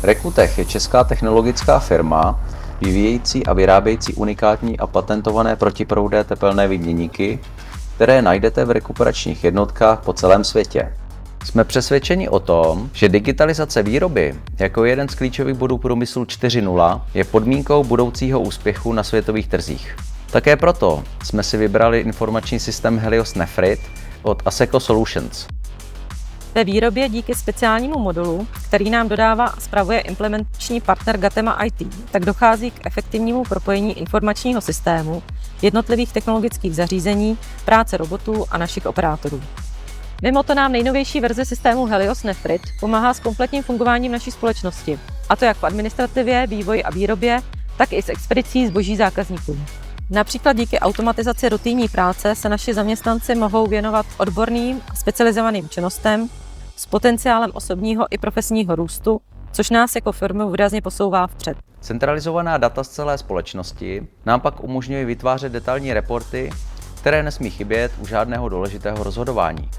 Recutech je česká technologická firma, vyvíjející a vyrábějící unikátní a patentované protiproudé tepelné výměníky, které najdete v rekuperačních jednotkách po celém světě. Jsme přesvědčeni o tom, že digitalizace výroby jako jeden z klíčových bodů průmyslu 4.0 je podmínkou budoucího úspěchu na světových trzích. Také proto jsme si vybrali informační systém Helios Nefrit od Asseco Solutions. Ve výrobě díky speciálnímu modulu, který nám dodává a spravuje implementační partner Gatema IT, tak dochází k efektivnímu propojení informačního systému, jednotlivých technologických zařízení, práce robotů a našich operátorů. Mimo to nám nejnovější verze systému Helios Nefrit pomáhá s kompletním fungováním naší společnosti, a to jak v administrativě, vývoji a výrobě, tak i s expedicí zboží zákazníkům. Například díky automatizaci rutinní práce se naši zaměstnanci mohou věnovat odborným a specializovaným činnostem s potenciálem osobního i profesního růstu, což nás jako firmu výrazně posouvá vpřed. Centralizovaná data z celé společnosti nám pak umožňuje vytvářet detailní reporty, které nesmí chybět u žádného důležitého rozhodování.